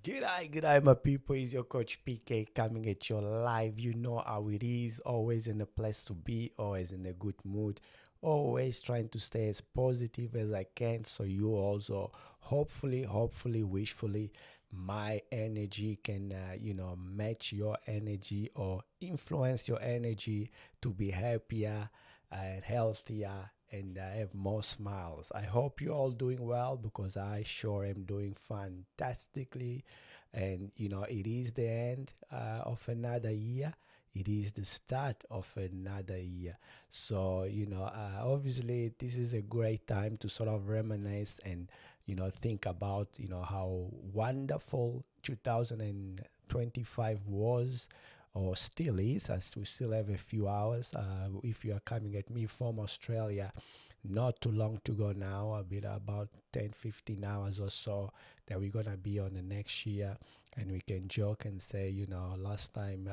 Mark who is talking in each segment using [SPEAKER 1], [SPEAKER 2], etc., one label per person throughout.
[SPEAKER 1] Good day, my people. It's your coach PK coming at you live. You know how it is. Always in a place to be, always in a good mood, always trying to stay as positive as I can. So you also, hopefully, wishfully, my energy can, match your energy or influence your energy to be happier and healthier and have more smiles. I hope you're all doing well because I sure am doing fantastically. And it is the end of another year. It is the start of another year. So obviously this is a great time to sort of reminisce and think about how wonderful 2025 was or still is, as we still have a few hours. If you are coming at me from Australia, not too long to go now, a bit about 10-15 hours or so that we're gonna be on the next year, and we can joke and say, last time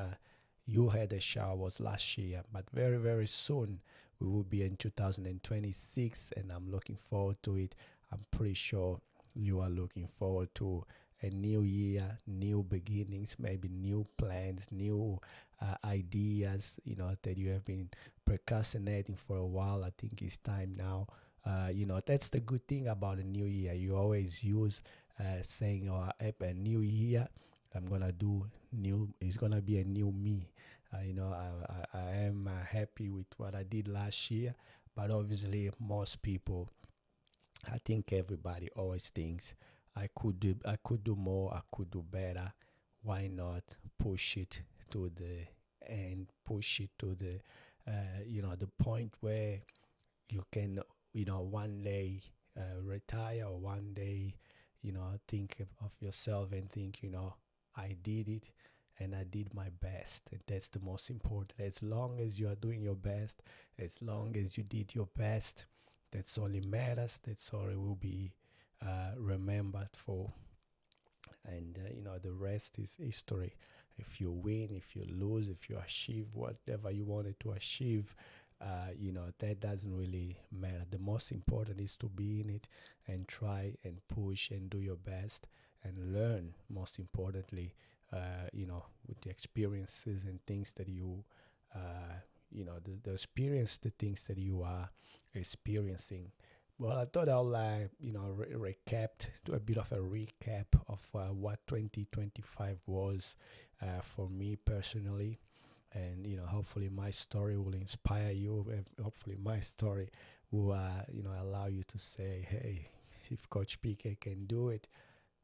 [SPEAKER 1] you had a shower was last year, but very very soon we will be in 2026, and I'm looking forward to it. I'm pretty sure you are looking forward to a new year, new beginnings, maybe new plans, new ideas, that you have been procrastinating for a while. I think it's time now. That's the good thing about a new year. You always use saying, "Oh, a new year, I'm gonna do new. It's gonna be a new me." I am happy with what I did last year, but obviously, most people, I think everybody always thinks I could do more, I could do better. Why not push it to the end, push it to the point where you can, one day retire, or one day, think of yourself and think, I did it and I did my best. And that's the most important. As long as you are doing your best, as long as you did your best, that's all it matters. That's all it will be remembered for. And the rest is history. If you win, if you lose, if you achieve whatever you wanted to achieve, that doesn't really matter. The most important is to be in it and try and push and do your best and learn. Most importantly, with the experiences and things that the experience, the things that you are experiencing. Well, I thought I'll, do a bit of a recap of what 2025 was for me personally. And, hopefully my story will inspire you. Hopefully my story will, allow you to say, hey, if Coach PK can do it,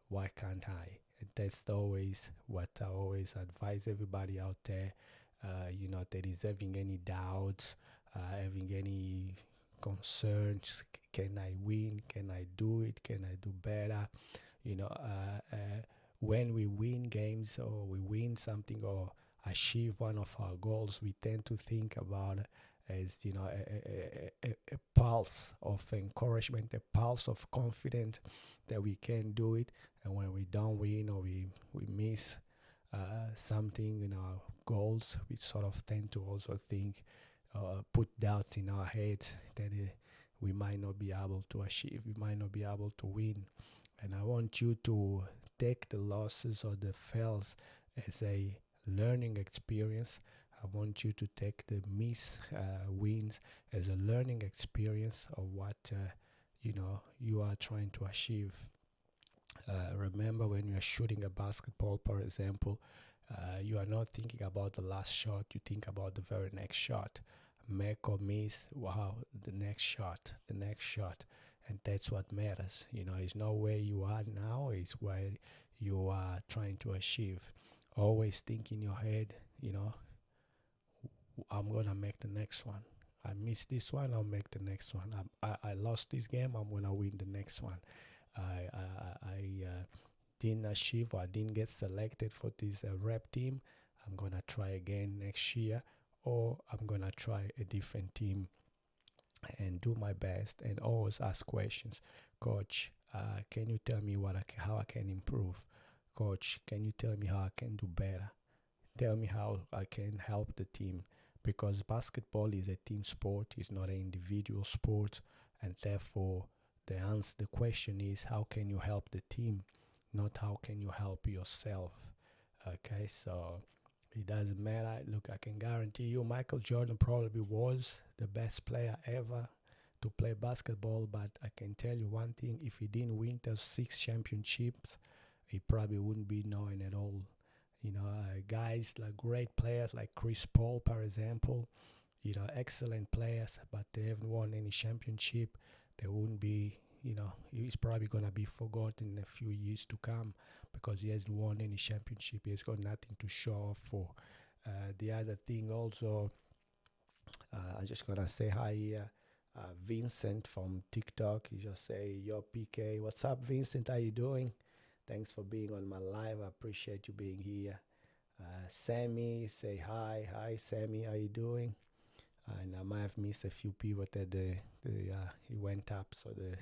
[SPEAKER 1] why can't I? And that's always what I always advise everybody out there, that is having any doubts, having any concerns. Can I win? Can I do it? Can I do better? When we win games or we win something or achieve one of our goals, we tend to think about it as a pulse of encouragement, a pulse of confidence that we can do it. And when we don't win or we miss something in our goals, we sort of tend to also think, put doubts in our heads that we might not be able to achieve, we might not be able to win. And I want you to take the losses or the fails as a learning experience. I want you to take the wins as a learning experience of what you are trying to achieve. Remember, when you are shooting a basketball, for example, you are not thinking about the last shot, you think about the very next shot. Make or miss, wow, the next shot. And that's what matters. It's not where you are now, it's where you are trying to achieve. Always think in your head, I'm gonna make the next one. I missed this one, I'll make the next one. I lost this game, I'm gonna win the next one. I didn't achieve, or I didn't get selected for this rep team. I'm gonna try again next year, or I'm gonna try a different team and do my best. And always ask questions. Coach, can you tell me how I can improve? Coach, can you tell me how I can do better? Tell me how I can help the team, because basketball is a team sport, it's not an individual sport, and therefore the question is, how can you help the team? not how can you help yourself. Okay, so it doesn't matter. Look, I can guarantee you, Michael Jordan probably was the best player ever to play basketball, but I can tell you one thing: if he didn't win those 6 championships, he probably wouldn't be known at all. Guys like great players like Chris Paul, for example, excellent players, but they haven't won any championship. They wouldn't be, he's probably going to be forgotten in a few years to come because he hasn't won any championship. He's got nothing to show off for. The other thing also, I'm just going to say hi here. Vincent from TikTok, he just say, yo, PK, what's up, Vincent? How you doing? Thanks for being on my live. I appreciate you being here. Sammy, say hi. Hi, Sammy. How you doing? And I might have missed a few people that he went up, so they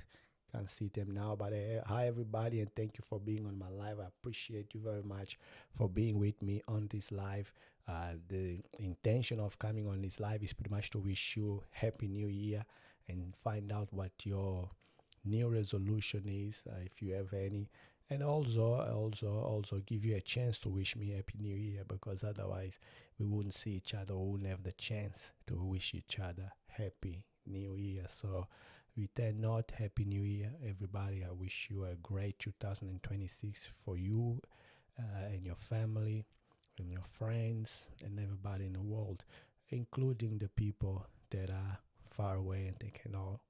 [SPEAKER 1] can't see them now. But hi, everybody, and thank you for being on my live. I appreciate you very much for being with me on this live. The intention of coming on this live is pretty much to wish you Happy New Year and find out what your new resolution is, if you have any, and also give you a chance to wish me Happy New Year, because otherwise we wouldn't see each other, we wouldn't have the chance to wish each other Happy New Year. So with that note, Happy New Year, everybody. I wish you a great 2026 for you and your family and your friends and everybody in the world, including the people that are far away and they cannot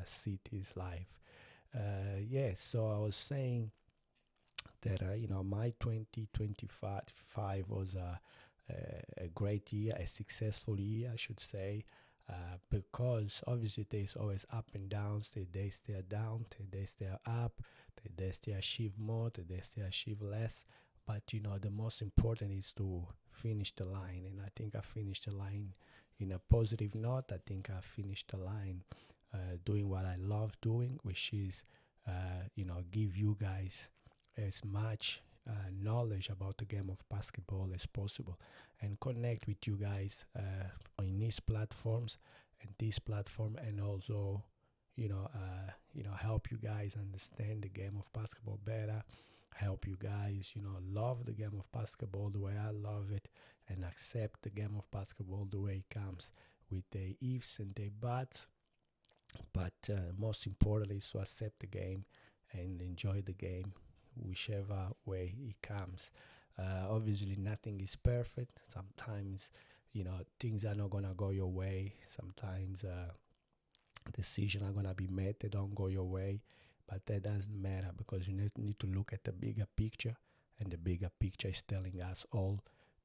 [SPEAKER 1] see this live. So I was saying that my 2025 was a great year, a successful year, I should say, because obviously there's always up and downs. The days they are down, the days they are up, the days they achieve more, the days they achieve less. But the most important is to finish the line, and I think I finished the line in a positive note. I think I finished the line doing what I love doing, which is give you guys as much knowledge about the game of basketball as possible, and connect with you guys on these platforms and also help you guys understand the game of basketball better, help you guys love the game of basketball the way I love it, and accept the game of basketball the way it comes, with the ifs and the buts, but most importantly is to accept the game and enjoy the game whichever way it comes. Obviously nothing is perfect. Sometimes things are not gonna go your way. Sometimes decisions are gonna be made that don't go your way, but that doesn't matter, because you need to look at the bigger picture, and the bigger picture is telling us all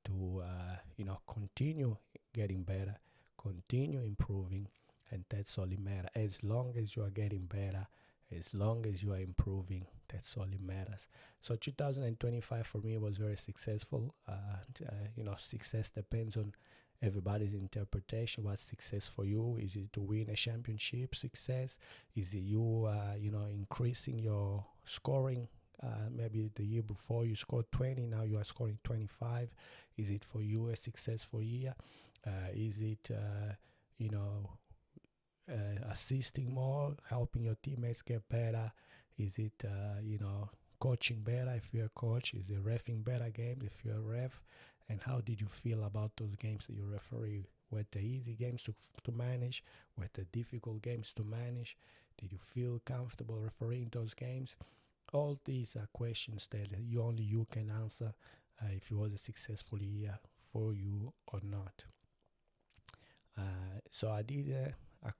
[SPEAKER 1] to continue getting better, continue improving, and that's all it matters. As long as you are getting better, as long as you are improving, that's all it matters. So 2025 for me was very successful. Success depends on everybody's interpretation. What's success for you? Is it to win a championship? Success? Is it you increasing your scoring? Maybe the year before you scored 20, now you are scoring 25. Is it for you a successful year? Is it assisting more, helping your teammates get better? Is it coaching better if you're a coach? Is it reffing better games if you're a ref? And how did you feel about those games that you referee? Were the easy games to manage? Were the difficult games to manage? Did you feel comfortable refereeing those games? All these are questions that only you can answer if it was a successful year for you or not. So I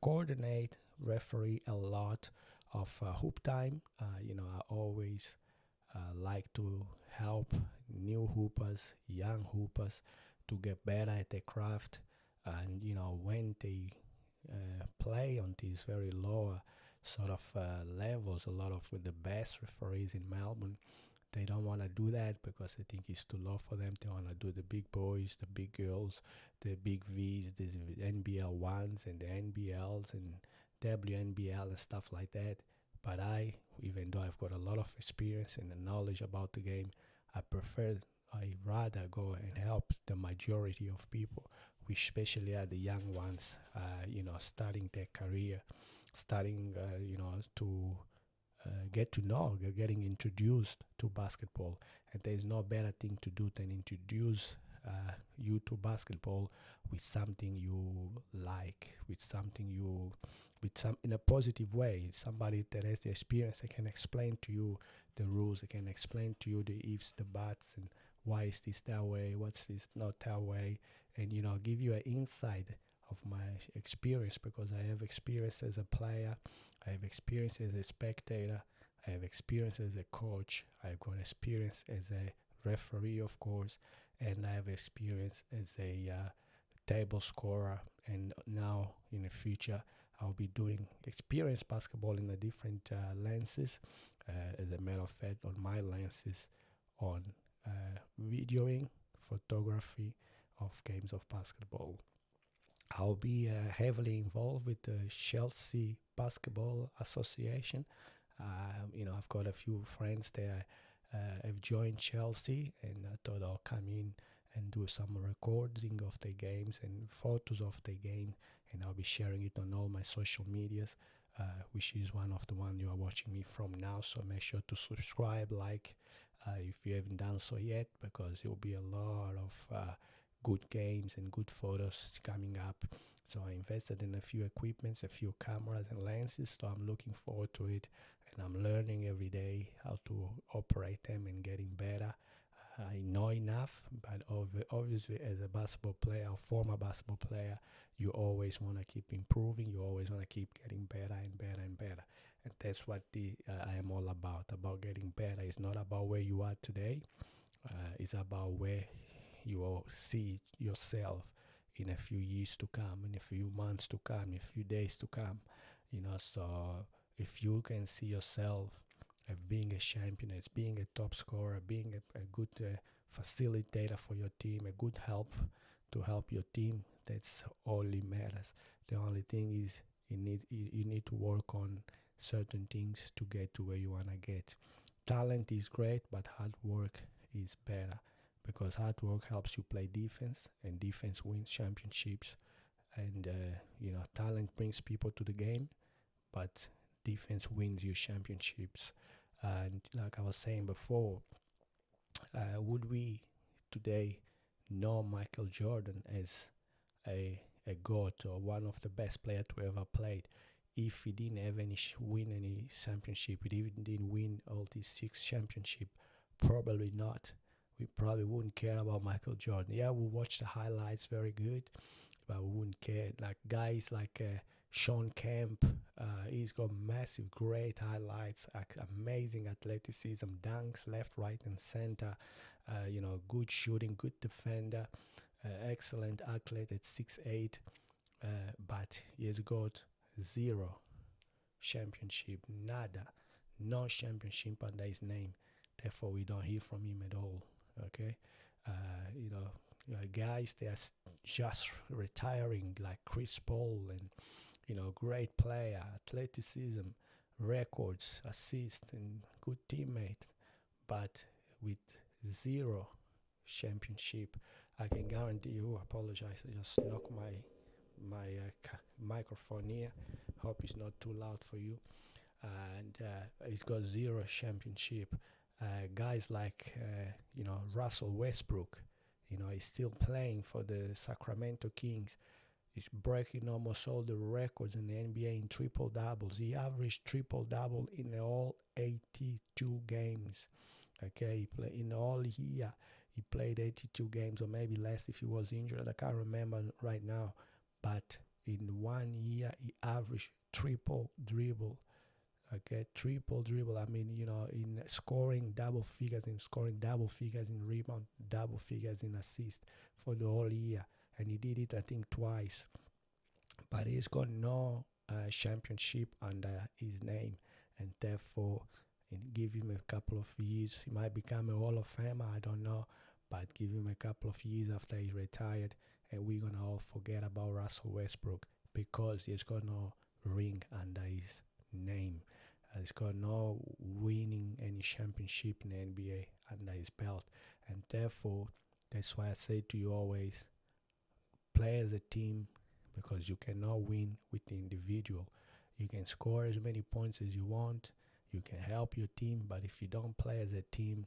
[SPEAKER 1] coordinate, referee a lot of hoop time. I always like to help new hoopers, young hoopers, to get better at their craft. And when they play on these very lower sort of levels, a lot of the best referees in Melbourne, they don't want to do that because they think it's too low for them. They want to do the big boys, the big girls, the big Vs, the NBL ones and the NBLs and WNBL and stuff like that. But even though I've got a lot of experience and knowledge about the game, I rather go and help the majority of people, which especially are the young ones, starting their career, starting to get to know, you're getting introduced to basketball. And there's no better thing to do than introduce you to basketball with something you like, with something you, with some in a positive way. Somebody that has the experience, they can explain to you the rules, they can explain to you the ifs, the buts, and why is this that way, what's this not that way, and give you an insight of my experience, because I have experience as a player, I have experience as a spectator, I have experience as a coach, I've got experience as a referee, of course, and I have experience as a table scorer. And now in the future, I'll be doing experience basketball in the different lenses. As a matter of fact, on my lenses, on videoing, photography of games of basketball. I'll be heavily involved with the Chelsea Basketball Association. I've got a few friends there have joined Chelsea, and I thought I'll come in and do some recording of the games and photos of the game, and I'll be sharing it on all my social medias, which is one of the one you are watching me from now. So make sure to subscribe, like, if you haven't done so yet, because there will be a lot of good games and good photos coming up. So I invested in a few equipments, a few cameras and lenses, so I'm looking forward to it, and I'm learning every day how to operate them and getting better. I know enough, but obviously as a basketball player, a former basketball player, you always want to keep improving, you always want to keep getting better and better and better. And that's what I am all about getting better. It's not about where you are today, it's about where you will see yourself in a few years to come, in a few months to come, in a few days to come. So if you can see yourself as being a champion, as being a top scorer, being a good facilitator for your team, a good help to help your team, that's all it matters. The only thing is you need to work on certain things to get to where you want to get. Talent is great, but hard work is better, because hard work helps you play defense, and defense wins championships. And talent brings people to the game, but defense wins you championships. And like I was saying before, would we today know Michael Jordan as a GOAT, or one of the best players to ever played, if he didn't have win any championship, if he didn't win all these 6 championships? Probably not. We probably wouldn't care about Michael Jordan. Yeah, we'll watch the highlights, very good, but we wouldn't care. Like guys like Sean Kemp, he's got massive, great highlights, amazing athleticism, dunks left, right, and center. Good shooting, good defender, excellent athlete at 6'8", but he's got 0 championship, nada, no championship under his name. Therefore, we don't hear from him at all. Okay, guys, they are just retiring, like Chris Paul, and great player, athleticism, records, assist, and good teammate, but with 0 championship. I can guarantee you. Apologize, I just knocked my microphone here. Hope it's not too loud for you. And he's got 0 championship. Guys like Russell Westbrook, he's still playing for the Sacramento Kings. He's breaking almost all the records in the NBA in triple doubles. He averaged triple double in all 82 games. Okay, he played in all year. He played 82 games, or maybe less if he was injured. I can't remember right now. But in 1 year, he averaged triple dribble. Okay, triple dribble. I mean, in scoring double figures, in rebound, double figures in assist for the whole year. And he did it, I think, twice. But he's got no championship under his name. And therefore, give him a couple of years. He might become a Hall of Famer, I don't know. But give him a couple of years after he's retired, and we're going to all forget about Russell Westbrook, because he's got no ring under his name. He's got no winning any championship in the NBA under his belt. And therefore, that's why I say to you always, play as a team, because you cannot win with the individual. You can score as many points as you want. You can help your team, but if you don't play as a team,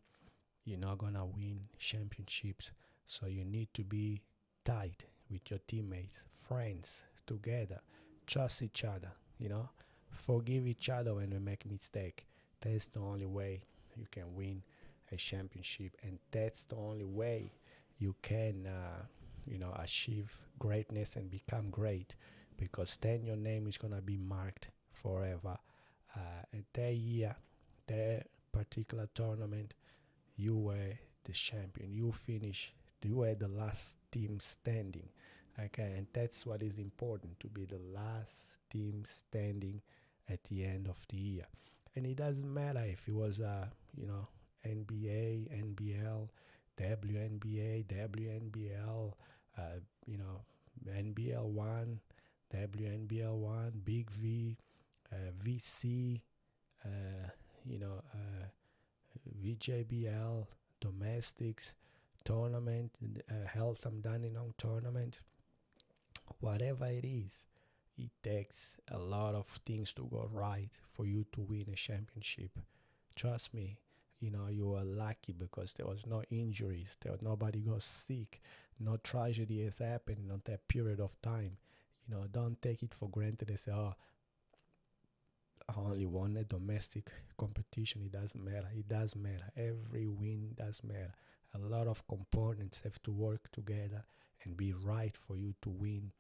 [SPEAKER 1] you're not gonna win championships. So you need to be tight with your teammates, friends, together. Trust each other, you know. Forgive each other when we make mistake. That's the only way you can win a championship, and that's the only way you can, achieve greatness and become great. Because then your name is gonna be marked forever. And that year, that particular tournament, you were the champion. You finished. You were the last team standing. Okay, and that's what is important, to be the last team standing at the end of the year. And it doesn't matter if it was, NBA, NBL, WNBA, WNBL, you know, NBL one, WNBL one, Big V, VC, uh, you know. VJBL, domestics, tournament, help some Dandenong tournament, whatever it is, it takes a lot of things to go right for you to win a championship. Trust me, you were lucky because there was no injuries, nobody got sick, no tragedy has happened in that period of time. Don't take it for granted and say, oh, I only won a domestic competition. It doesn't matter. It does matter. Every win does matter. A lot of components have to work together and be right for you to win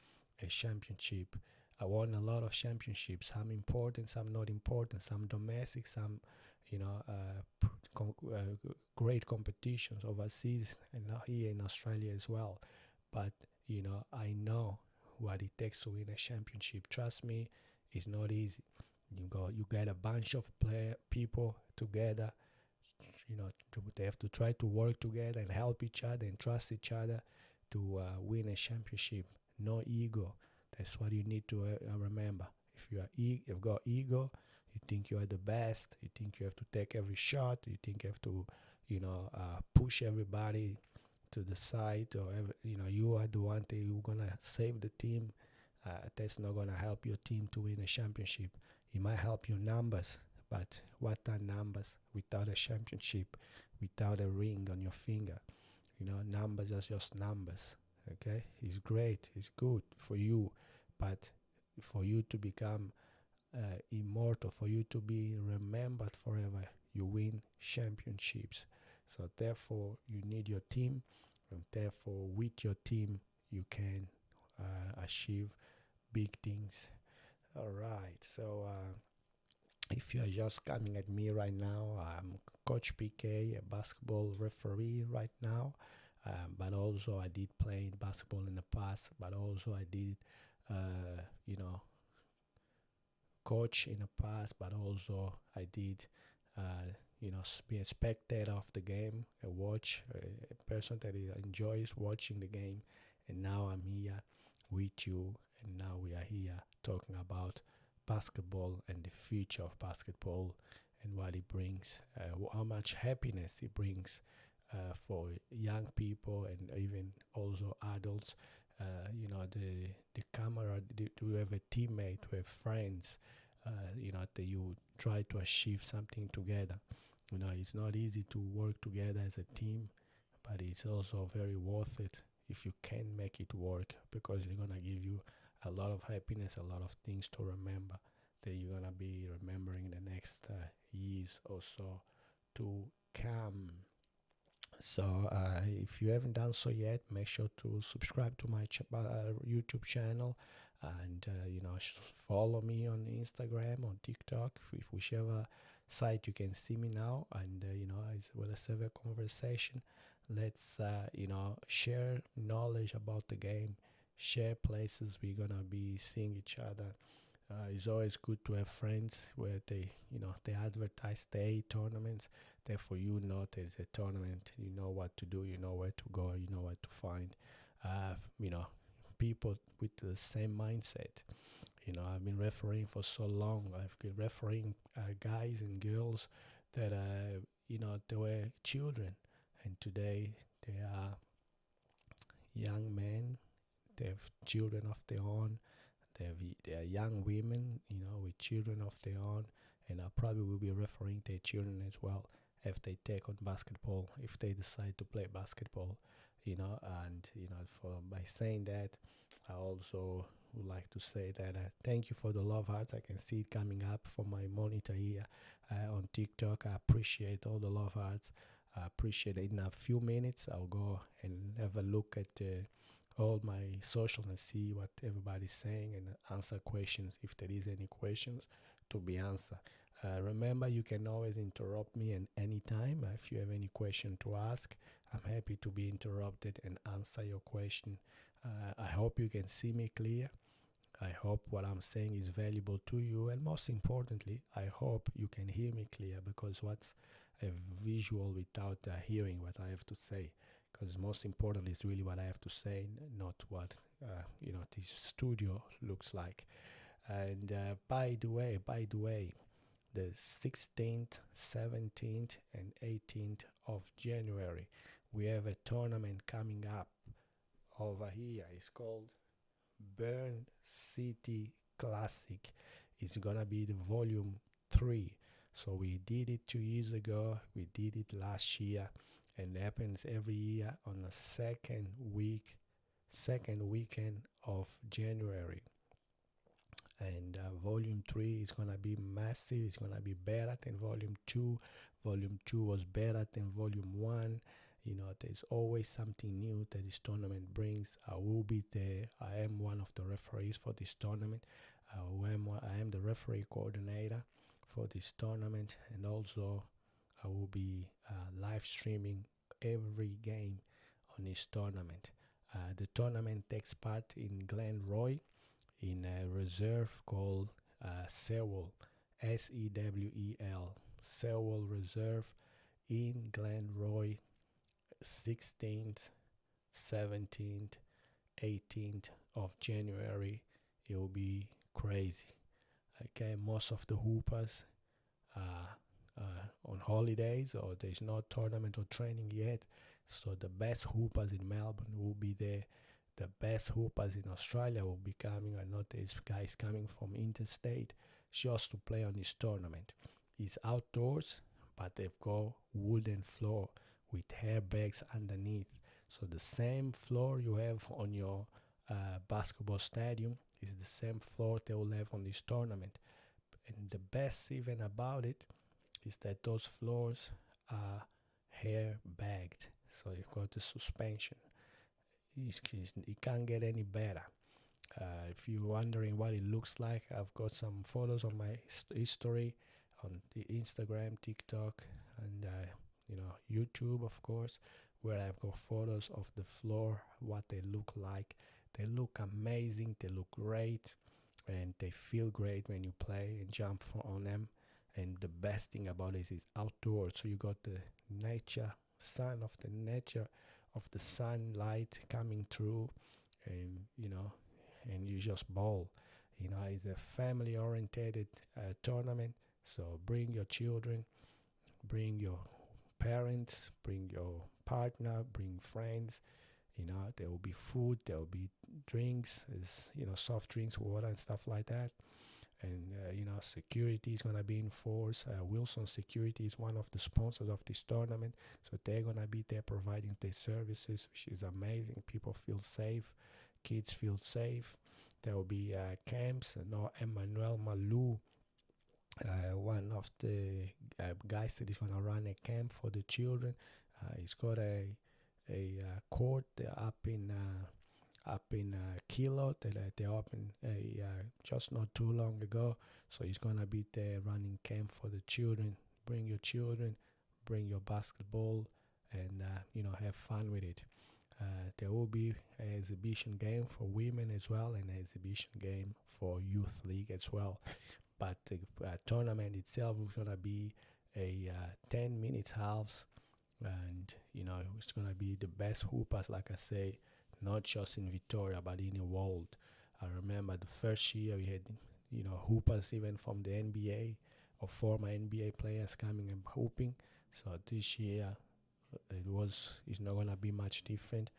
[SPEAKER 1] a championship. I won a lot of championships. Some important, some not important. Some domestic, some great competitions overseas and here in Australia as well. But I know what it takes to win a championship. Trust me, it's not easy. You get a bunch of people together. They have to try to work together and help each other and trust each other to win a championship. No ego. That's what you need to remember. If you've got ego, you think you are the best. You think you have to take every shot. You think you have to, push everybody to the side, or you are the one that you're gonna save the team. That's not gonna help your team to win a championship. It might help your numbers, but what are numbers without a championship, without a ring on your finger? Numbers are just numbers. Okay, it's great, it's good for you, but for you to become immortal, for you to be remembered forever, you win championships. So therefore, you need your team, and therefore, with your team, you can achieve big things. All right. So if you are just coming at me right now, I'm Coach PK, a basketball referee right now. But also I did play basketball in the past. But also I did, coach in the past. But also I did, be a spectator of the game, a person that enjoys watching the game. And now I'm here with you, and now we are here talking about basketball and the future of basketball and what it brings, how much happiness it brings for young people and even also adults. The camera, to have a teammate, to have friends, that you try to achieve something together. It's not easy to work together as a team, but it's also very worth it if you can make it work, because it's gonna give you a lot of happiness, a lot of things to remember that you're gonna be remembering the next years or so to come. So if you haven't done so yet, make sure to subscribe to my YouTube channel, and follow me on Instagram, on TikTok, if whichever site you can see me now, and as well as have a conversation. Let's share knowledge about the game, share places we're gonna be seeing each other. It's always good to have friends where they advertise day tournaments. Therefore, there's a tournament, you know what to do, you know where to go, you know what to find. People with the same mindset. I've been refereeing for so long. I've been refereeing guys and girls that they were children, and today they are young men. They have children of their own. They are young women, with children of their own, and I probably will be referring their children as well if they take on basketball, if they decide to play basketball, and for by saying that, I also would like to say that thank you for the love hearts. I can see it coming up from my monitor here on TikTok. I appreciate all the love hearts. I appreciate it. In a few minutes, I'll go and have a look at all my social and see what everybody's saying and answer questions if there is any questions to be answered. Remember, you can always interrupt me at any time. If you have any question to ask, I'm happy to be interrupted and answer your question. I hope you can see me clear. I hope what I'm saying is valuable to you, and most importantly, I hope you can hear me clear, because what's a visual without hearing what I have to say? Because most importantly is really what I have to say, not what this studio looks like. And by the way, the 16th, 17th, and 18th of January, we have a tournament coming up over here. It's called Burn City Classic. It's gonna be the volume 3. So we did it 2 years ago, we did it last year, and it happens every year on the second weekend of January. And volume 3 is gonna be massive. It's gonna be better than volume 2. Volume 2 was better than volume 1. There's always something new that this tournament brings. I will be there. I am one of the referees for this tournament. I am the referee coordinator for this tournament, and also I will be live streaming every game on this tournament. The tournament takes part in Glenroy, in a reserve called Sewell, Sewell, Sewell Reserve in Glenroy, 16th, 17th, 18th of January. It will be crazy. Okay, most of the hoopers are on holidays, or there's no tournament or training yet. So the best hoopers in Melbourne will be there. The best hoopers in Australia will be coming. I know there's guys coming from interstate just to play on this tournament. It's outdoors, but they've got wooden floor with airbags underneath. So the same floor you have on your basketball stadium is the same floor they will have on this tournament. And the best even about it is that those floors are airbagged. So you've got the suspension. It can't get any better. If you're wondering what it looks like, I've got some photos on my history on the Instagram, TikTok, and YouTube, of course, where I've got photos of the floor, what they look like. They look amazing, they look great, and they feel great when you play and jump on them. And the best thing about it is outdoors, so you got the nature, of the sunlight coming through, and and you just ball. It's a family oriented tournament, so bring your children, bring your parents, bring your partner, bring friends. There will be food, there will be drinks, soft drinks, water, and stuff like that. And security is gonna be in force. Wilson Security is one of the sponsors of this tournament, so they're gonna be there providing their services, which is amazing. People feel safe, kids feel safe. There will be camps. Emmanuel Malou, one of the guys that is gonna run a camp for the children. He's got a court up in Kilo that they opened just not too long ago. So he's gonna be there running camp for the children. Bring your children, bring your basketball, and have fun with it. There will be an exhibition game for women as well, and an exhibition game for youth league as well. But the tournament itself is gonna be a 10 minutes halves, and it's gonna be the best hoopers, like I say, not just in Victoria but in the world. I remember the first year we had hoopers even from the NBA or former NBA players coming and hooping. So this year it's not gonna be much different.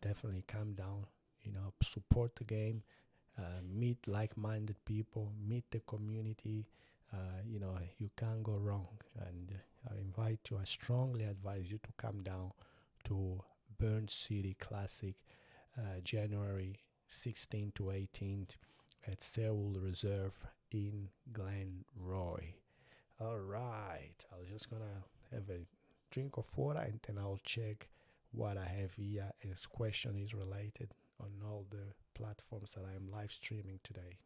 [SPEAKER 1] Definitely come down, support the game, meet like-minded people, meet the community, You can't go wrong. And I strongly advise you to come down to Burn City Classic, January 16th to 18th at Seoul Reserve in Glenroy. All right, I'm just gonna have a drink of water and then I'll check what I have here as question is related on all the platforms that I'm live streaming today.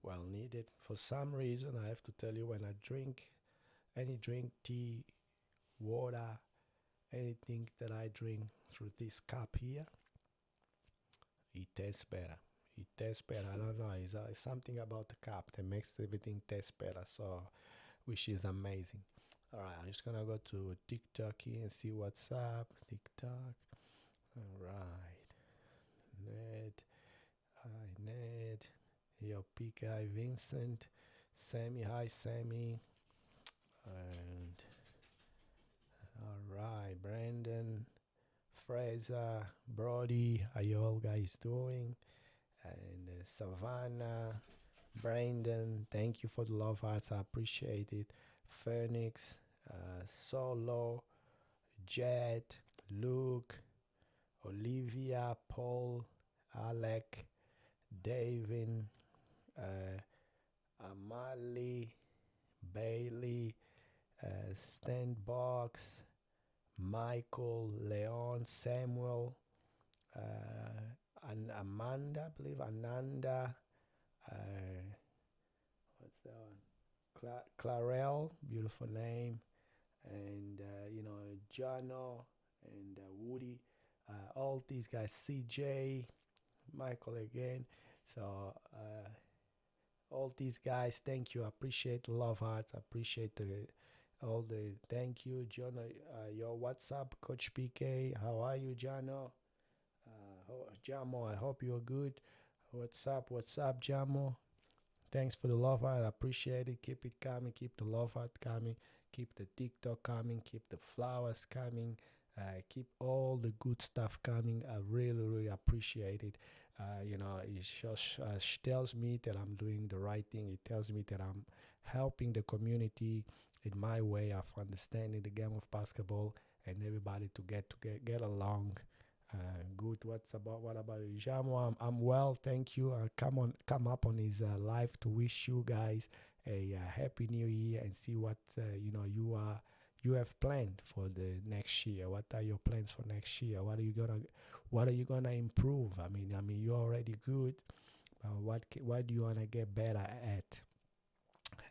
[SPEAKER 1] Well needed. For some reason, I have to tell you, when I drink any drink, tea, water, anything that I drink through this cup here, it tastes better. It tastes better. I don't know. It's something about the cup that makes everything taste better. So, which is amazing. All right, I'm just gonna go to TikTok here and see what's up. TikTok. All right, Ned. Hi, Ned. Yo, PK, Vincent. Sammy. Hi, Sammy. And all right, Brandon. Fraser, Brody, how you all guys doing? And Savannah, Brandon, thank you for the love hearts, I appreciate it. Phoenix, Solo, Jet, Luke, Olivia, Paul, Alec, Davin, uh, Amali, Bailey, Standbox, Michael, Leon, Samuel, and Amanda, I believe, Ananda, what's that one? Clarell, beautiful name, and Jono and Woody, all these guys, CJ, Michael again. So all these guys, thank you. I appreciate the love hearts. I appreciate all the thank you, Jono. Your WhatsApp, Coach PK. How are you, Jono? Jamo, I hope you're good. What's up? What's up, Jamo? Thanks for the love heart. I appreciate it. Keep it coming. Keep the love heart coming. Keep the TikTok coming. Keep the flowers coming. Keep all the good stuff coming. I really, really appreciate it. It just tells me that I'm doing the right thing. It tells me that I'm helping the community in my way of understanding the game of basketball and everybody to get along. Good. What about you, Jamo? I'm well, thank you. Come up on his live to wish you guys a happy new year and see what you have planned for the next year. What are your plans for next year? What are you gonna improve? I mean, you're already good. What do you wanna get better at?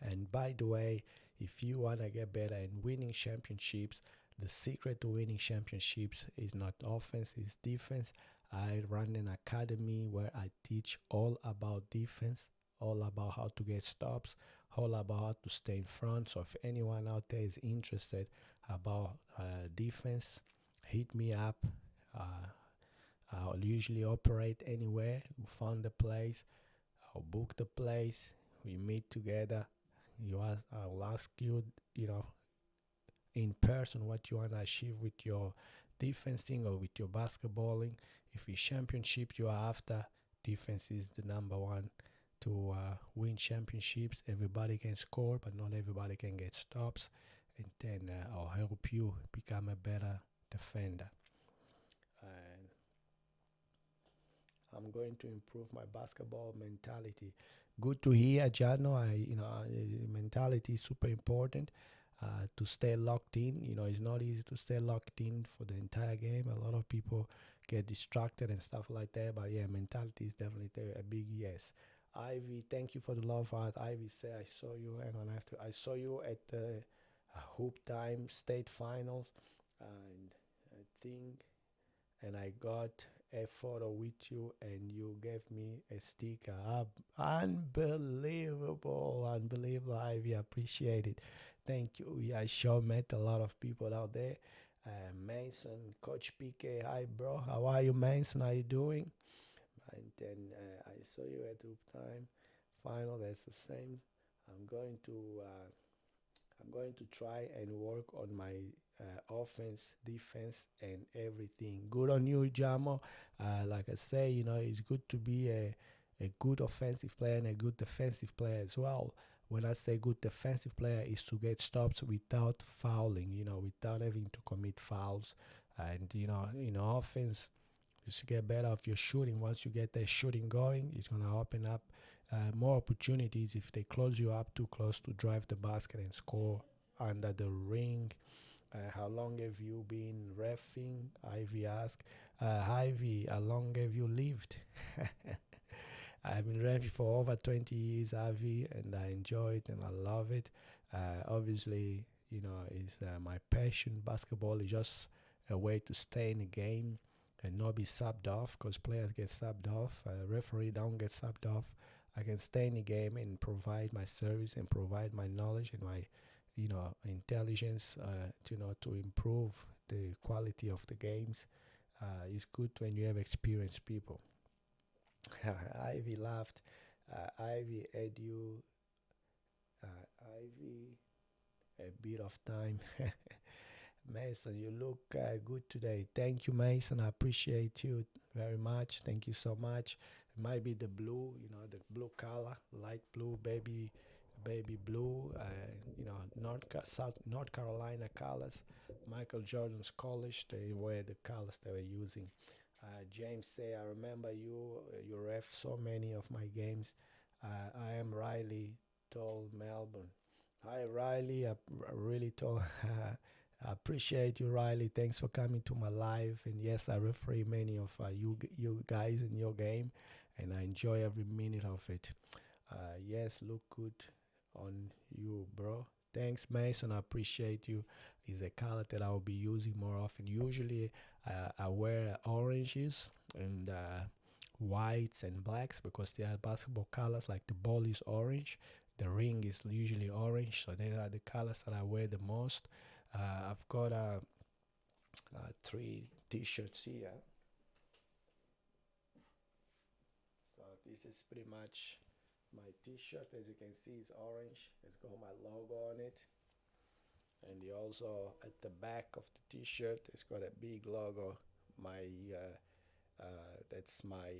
[SPEAKER 1] And by the way, if you wanna get better in winning championships, the secret to winning championships is not offense, it's defense. I run an academy where I teach all about defense, all about how to get stops, all about how to stay in front. So if anyone out there is interested about defense, hit me up. Uh, I'll usually operate anywhere. You found the place, I'll book the place. We meet together. I'll ask you, in person what you want to achieve with your defensing or with your basketballing. If it's championship you are after, defense is the number one to win championships. Everybody can score, but not everybody can get stops. And then I'll help you become a better defender. And I'm going to improve my basketball mentality. Good to hear, Jano. Mentality is super important. To stay locked in. It's not easy to stay locked in for the entire game. A lot of people get distracted and stuff like that. But yeah, mentality is definitely a big yes. Ivy, thank you for the love heart. Ivy said, I saw you. Hang on, I saw you at the Hoop Time State Finals, and I think, and I got a photo with you, and you gave me a sticker. Unbelievable, unbelievable, Ivy. I appreciate it. Thank you. Yeah, I sure met a lot of people out there. Manson, Coach PK, hi bro. How are you, Manson? How you doing? And then I saw you at Hoop Time Final. That's the same. I'm going to I'm going to try and work on my offense, defense, and everything. Good on you, Jamo. Like I say, it's good to be a good offensive player and a good defensive player as well. When I say good defensive player, is to get stops without fouling, without having to commit fouls. And offense, just get better of your shooting. Once you get that shooting going, it's gonna open up more opportunities if they close you up too close to drive the basket and score under the ring. How long have you been refing? Ivy asked. Ivy, how long have you lived? I've been refing for over 20 years, Ivy, and I enjoy it and I love it. Obviously, it's my passion. Basketball is just a way to stay in the game and not be subbed off because players get subbed off. Referee don't get subbed off. I can stay in the game and provide my service and provide my knowledge and my intelligence to improve the quality of the games. It's good when you have experienced people. Ivy laughed. Ivy had you Ivy a bit of time. Mason, you look good today. Thank you, Mason. I appreciate you very much. Thank you so much. It might be the blue, the blue color, light blue, baby blue. North Carolina colors. Michael Jordan's college. They were the colors they were using. James say, I remember you. You ref so many of my games. I am Riley. Told Melbourne. Hi, Riley. I really told. I appreciate you, Riley. Thanks for coming to my live. And yes, I referee many of you guys in your game, and I enjoy every minute of it. Yes, look good on you, bro. Thanks, Mason. I appreciate you. It's a color that I will be using more often. Usually, I wear oranges and whites and blacks because they are basketball colors. Like the ball is orange, the ring is usually orange, so they are the colors that I wear the most. I've got 3 t-shirts here. So this is pretty much my t-shirt. As you can see, it's orange. It's got my logo on it. And also at the back of the t-shirt, it's got a big logo. That's my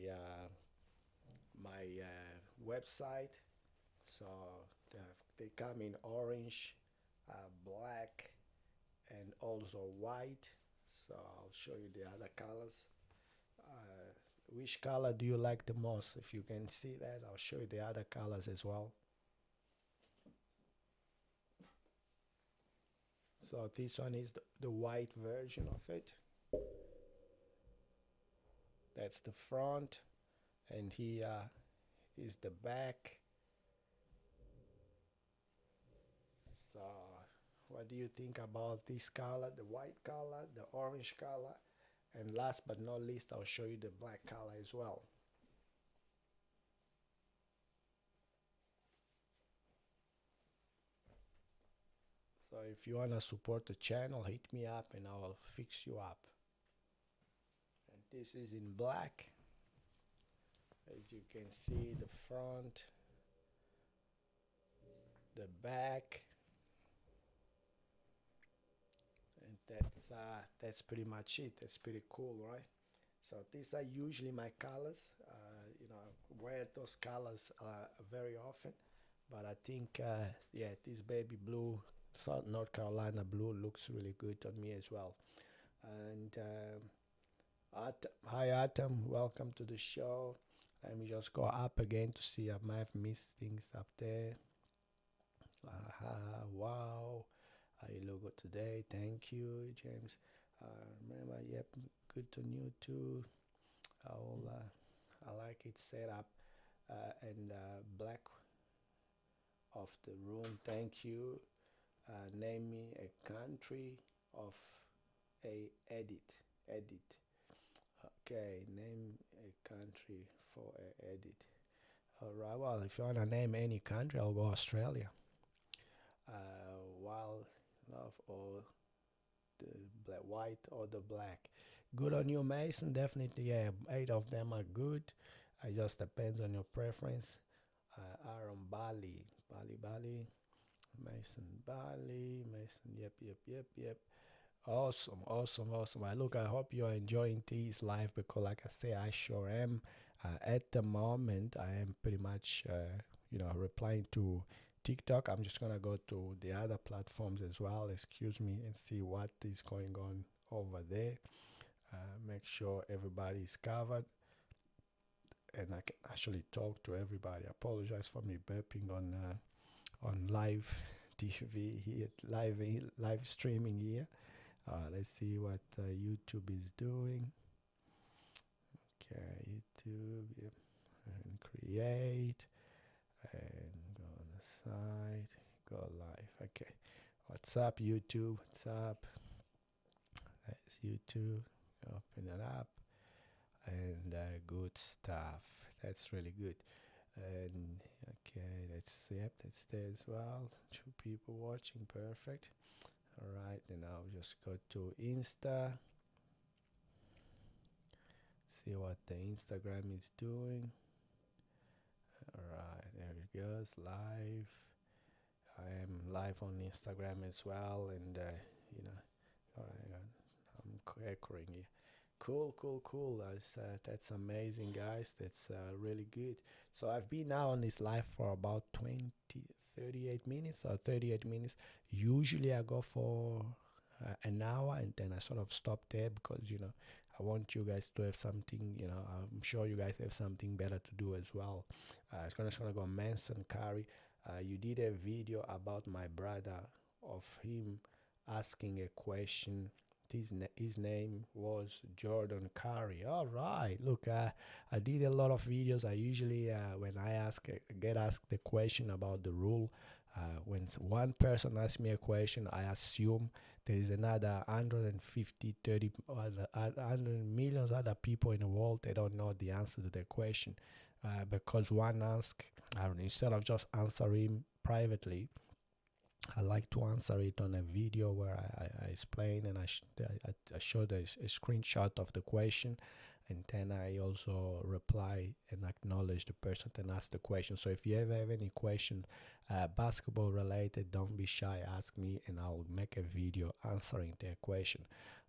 [SPEAKER 1] website. So they come in orange, black, and also white. So I'll show you the other colors. Which color do you like the most? If you can see that, I'll show you the other colors as well. So this one is the white version of it. That's the front, and here is the back. So what do you think about this color, the white color, the orange color? And last but not least, I'll show you the black color as well. So if you want to support the channel, hit me up and I'll fix you up. And this is in black. As you can see, the front, the back, and that's pretty much it. That's pretty cool, right? So these are usually my colors. Wear those colors very often, but I think this baby blue, North Carolina blue, looks really good on me as well. And hi Atom, welcome to the show. Let me just go up again to see. I might have missed things up there. Wow, you look good today. Thank you, James. Remember, yep, good to you too. I like it set up and black of the room. Thank you. Name me a country of a edit. Okay, name a country for a edit. All right. Well, if you wanna name any country, I'll go Australia. Wild love or the black, white or the black. Good on you, Mason. Definitely, yeah. 8 of them are good. It just depends on your preference. Aaron Bali, Mason Bali, Mason. Yep. Awesome, awesome, awesome. I hope you're enjoying this live because, like I say, I sure am. At the moment, I am pretty much, replying to TikTok. I'm just gonna go to the other platforms as well. Excuse me, and see what is going on over there. Make sure everybody is covered, and I can actually talk to everybody. Apologize for me burping on live TV here, live streaming here. Let's see what YouTube is doing. Okay, YouTube, yep. And create and go on the site, go live. Okay, what's up, YouTube? What's up? That's YouTube. Open it up and good stuff. That's really good. And okay, that's there as well. Two people watching, perfect. All right, then I'll just go to Insta. See what the Instagram is doing. All right, there it goes, live. I am live on Instagram as well, and all right, I'm echoing here. Cool, cool, cool. That's amazing, guys. That's really good. So I've been now on this live for about 38 minutes or 38 minutes. Usually I go for an hour and then I sort of stop there because, I want you guys to have something, I'm sure you guys have something better to do as well. It's gonna go Manson Curry. You did a video about my brother, of him asking a question. His name was Jordan Curry. All right, look, I did a lot of videos. I usually, when I get asked the question about the rule, when one person asks me a question, I assume there is another 150, 30, 100 millions other people in the world. They don't know the answer to the question, because one ask, instead of just answering privately, I like to answer it on a video where I explain and I show a screenshot of the question, and then I also reply and acknowledge the person that asked the question. So if you ever have any question basketball related, don't be shy, ask me and I'll make a video answering their question.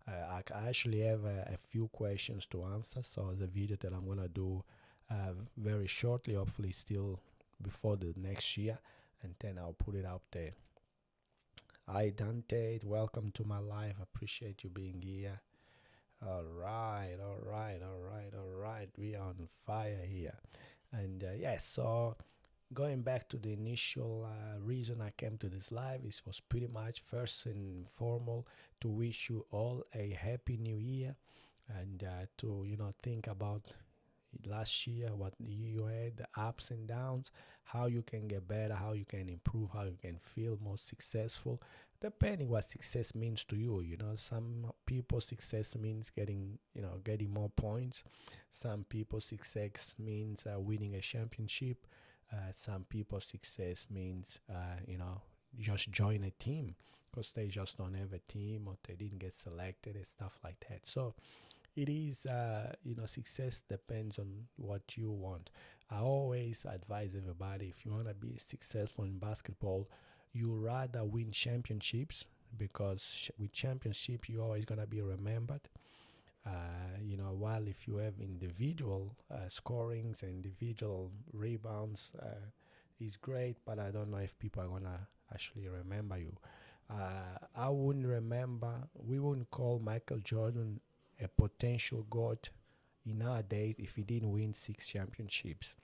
[SPEAKER 1] I actually have a few questions to answer, so the video that I'm gonna do very shortly, hopefully still before the next year, and then I'll put it out there. Hi Dante, welcome to my live. Appreciate you being here. All right, all right, all right, all right. We are on fire here. And so going back to the initial reason I came to this live, it was pretty much first and foremost to wish you all a happy new year, and to think about last year, what you had, the ups and downs, how you can get better, how you can improve, how you can feel more successful, depending what success means to you. Some people success means getting more points. Some people success means winning a championship. Some people success means just join a team because they just don't have a team or they didn't get selected and stuff like that. So it is success depends on what you want. I always advise everybody, if you want to be successful in basketball, you rather win championships, because with championship you're always going to be remembered. While if you have individual scorings and individual rebounds, is great, but I don't know if people are gonna actually remember you. I wouldn't remember. We wouldn't call Michael Jordan a potential GOAT in our days if he didn't win 6 championships.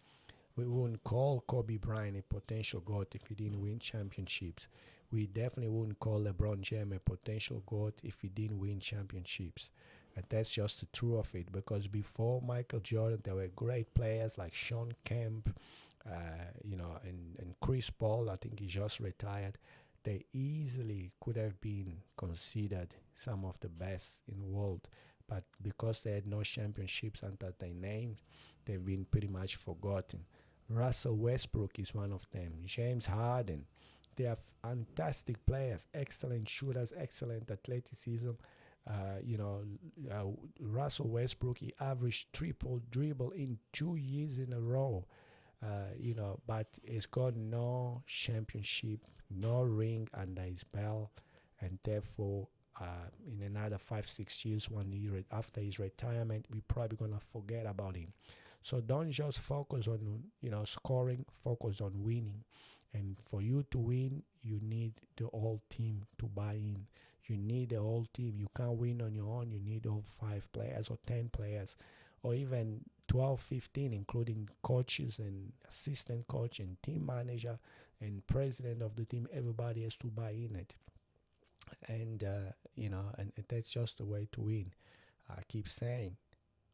[SPEAKER 1] We wouldn't call Kobe Bryant a potential GOAT if he didn't win championships. We definitely wouldn't call LeBron James a potential GOAT if he didn't win championships. And that's just the truth of it, because before Michael Jordan, there were great players like Sean Kemp, and Chris Paul. I think he just retired. They easily could have been considered some of the best in the world, but because they had no championships under their names, they've been pretty much forgotten. Russell Westbrook is one of them. James Harden. They are fantastic players, excellent shooters, excellent athleticism. Russell Westbrook, he averaged triple dribble in 2 years in a row. But he's got no championship, no ring under his belt, and therefore in another 5 6 years, after his retirement, we're probably gonna forget about him. So don't just focus on scoring, focus on winning. And for you to win, you need the whole team to buy in. You need the whole team. You can't win on your own. You need all 5 players or 10 players, or even 12, 15, including coaches and assistant coach and team manager and president of the team. Everybody has to buy in it. And and that's just the way to win. I keep saying,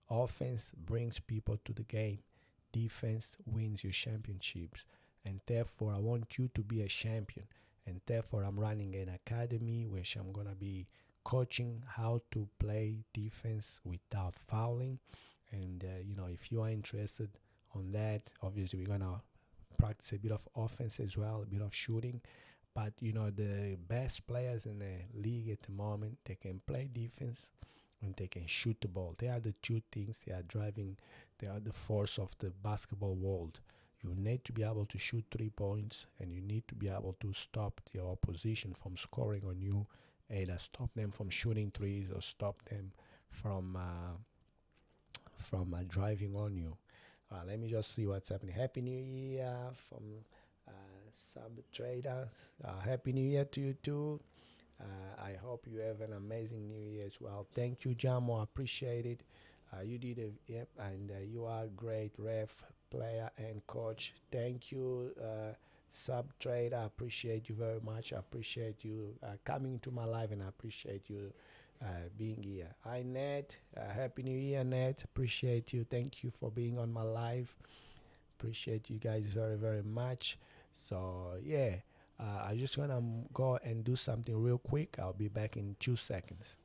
[SPEAKER 1] offense brings people to the game, defense wins you championships. And therefore, I want you to be a champion. And therefore, I'm running an academy which I'm going to be coaching how to play defense without fouling. And if you are interested on that, obviously we're going to practice a bit of offense as well, a bit of shooting. But the best players in the league at the moment, they can play defense and they can shoot the ball. They are the two things they are the force of the basketball world. You need to be able to shoot 3 points, and you need to be able to stop the opposition from scoring on you, either stop them from shooting threes or stop them from driving on you. Let me just see what's happening. Happy New Year from Sub Traders. Happy New Year to you too. I hope you have an amazing New Year as well. Thank you, Jamo. I appreciate it. You did it, yep, and you are a great ref, player, and coach. Thank you, Sub Trader. I appreciate you very much. I appreciate you coming into my life, and I appreciate you being here. Hi, Ned. Happy New Year, Ned. Appreciate you. Thank you for being on my live. Appreciate you guys very, very much. So, yeah. I just want to go and do something real quick. I'll be back in 2 seconds.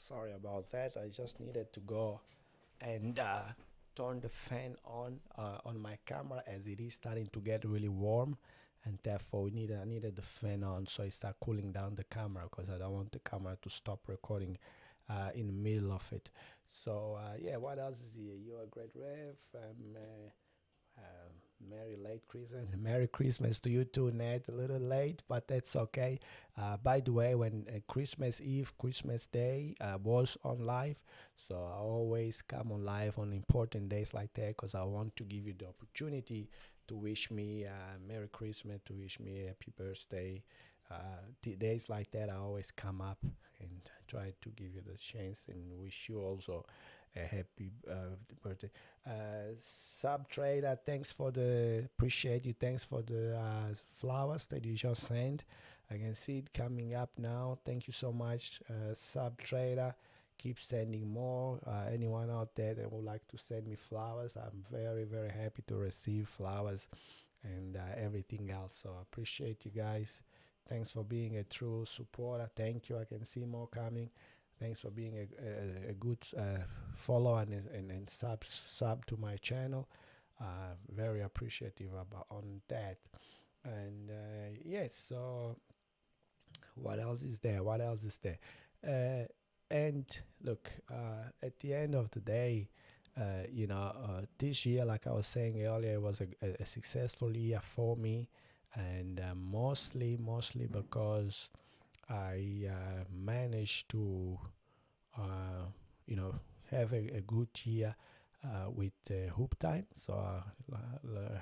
[SPEAKER 1] Sorry about that. I just needed to go and turn the fan on my camera, as it is starting to get really warm, and therefore I needed the fan on so it start cooling down the camera, because I don't want the camera to stop recording in the middle of it. So yeah, what else is here? You're a great ref. Merry Christmas to you too, Ned. A little late, but that's okay. By the way, when Christmas Eve, Christmas Day was on live, so I always come on live on important days like that, because I want to give you the opportunity to wish me Merry Christmas, to wish me Happy Birthday. Days like that, I always come up and try to give you the chance and wish you also a happy birthday. Sub Trader, thanks for the appreciate you. Thanks for the flowers that you just sent. I can see it coming up now. Thank you so much, Sub Trader. Keep sending more. Anyone out there that would like to send me flowers, I'm very, very happy to receive flowers and everything else. So I appreciate you guys. Thanks for being a true supporter. Thank you. I can see more coming. Thanks for being a good follower and sub to my channel. Very appreciative about on that. And yes, so what else is there? What else is there? And look, at the end of the day, this year, like I was saying earlier, was a successful year for me, and mostly because I managed to, have a good year with hoop time. So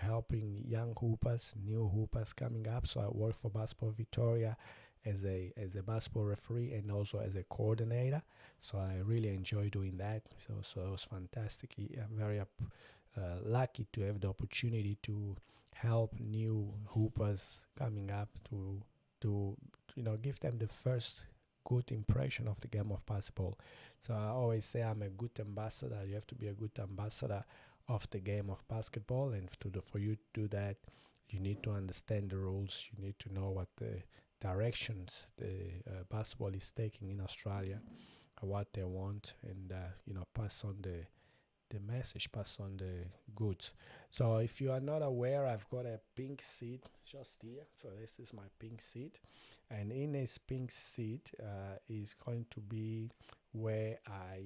[SPEAKER 1] helping young hoopers, new hoopers coming up. So I work for Basketball Victoria as a basketball referee and also as a coordinator. So I really enjoy doing that. So it was fantastic. I'm very lucky to have the opportunity to help new hoopers coming up to give them the first good impression of the game of basketball. So I always say I'm a good ambassador. You have to be a good ambassador of the game of basketball. And for you to do that, you need to understand the rules. You need to know what the directions the basketball is taking in Australia, what they want, and pass on the message, pass on the goods. So if you are not aware, I've got a pink seat just here. So this is my pink seat, and in this pink seat is going to be where I